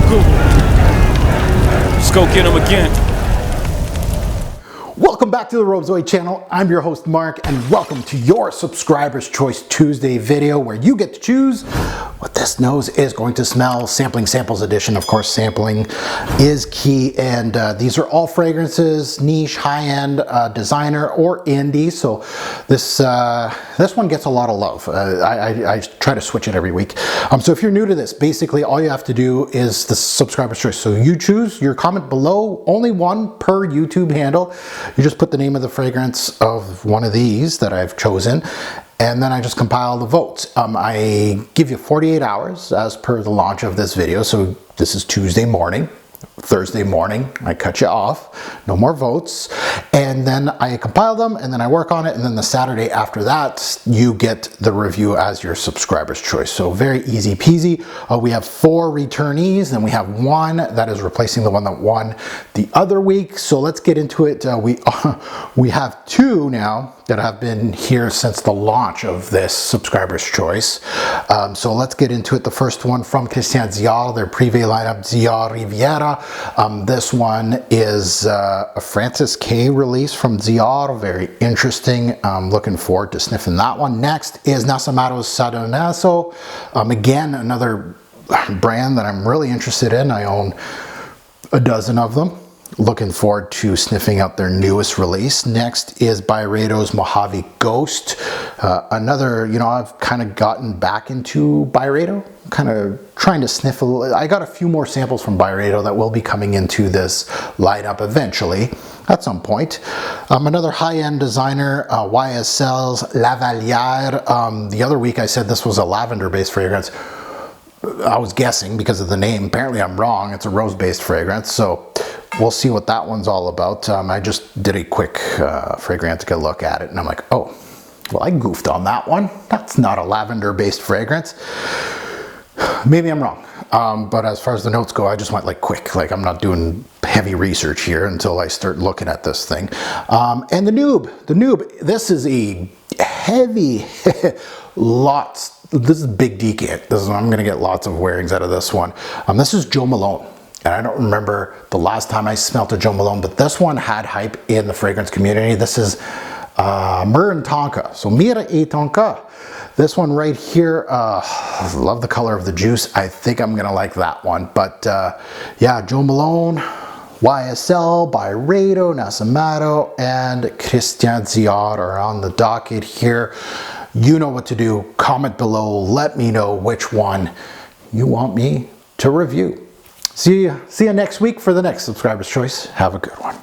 Google. Let's go get him again. Welcome back to the Robezoid channel. I'm your host Mark, and welcome to your Subscriber's Choice Tuesday video, where you get to choose what this nose is going to smell. Sampling Samples edition. Of course, sampling is key, and these are all fragrances, niche, high-end, designer, or indie. So this one gets a lot of love. I try to switch it every week. So if you're new to this, basically all you have to do is the Subscriber's Choice. So you choose your comment below, only one per YouTube handle. You just put the name of the fragrance of one of these that I've chosen, and then I just compile the votes. I give you 48 hours as per the launch of this video. So this is Tuesday morning. Thursday morning, I cut you off, no more votes, and then I compile them, and then I work on it, and then the Saturday after that, you get the review as your Subscriber's Choice. So very easy peasy. We have 4 returnees, and we have 1 that is replacing the one that won the other week. So let's get into it. We have 2 now that have been here since the launch of this Subscriber's Choice. So let's get into it. The first one from Christian Dior, their Privé lineup, Dioriveria. This one is a Francis K release from Dior. Very interesting. I'm looking forward to sniffing that one. Next is Nasomatto's Sadonaso. Again, another brand that I'm really interested in. I own a dozen of them. Looking forward to sniffing out their newest release. Next is Byredo's Mojave Ghost. Another, I've kind of gotten back into Byredo, kind of trying to sniff a little. I got a few more samples from Byredo that will be coming into this lineup eventually at some point. Another high-end designer, YSL's Lavalliere. The other week I said this was a lavender-based fragrance. I was guessing because of the name. Apparently I'm wrong. It's a rose-based fragrance. So we'll see what that one's all about. I just did a quick Fragrantica look at it, and I'm like, oh, well, I goofed on that one. That's not a lavender-based fragrance. Maybe I'm wrong. But as far as the notes go, I just went like quick. Like, I'm not doing heavy research here until I start looking at this thing. And the noob, this is a heavy, lots. This is big decant. I'm gonna get lots of wearings out of this one. This is Jo Malone. And I don't remember the last time I smelled a Jo Malone, but this one had hype in the fragrance community. This is Myrrh and Tonka. So Myrrh et Tonka. This one right here, love the color of the juice. I think I'm gonna like that one. But yeah, Jo Malone, YSL, Byredo, Nasomatto, and Christian Dior are on the docket here. You know what to do. Comment below. Let me know which one you want me to review. See you next week for the next Subscriber's Choice. Have a good one.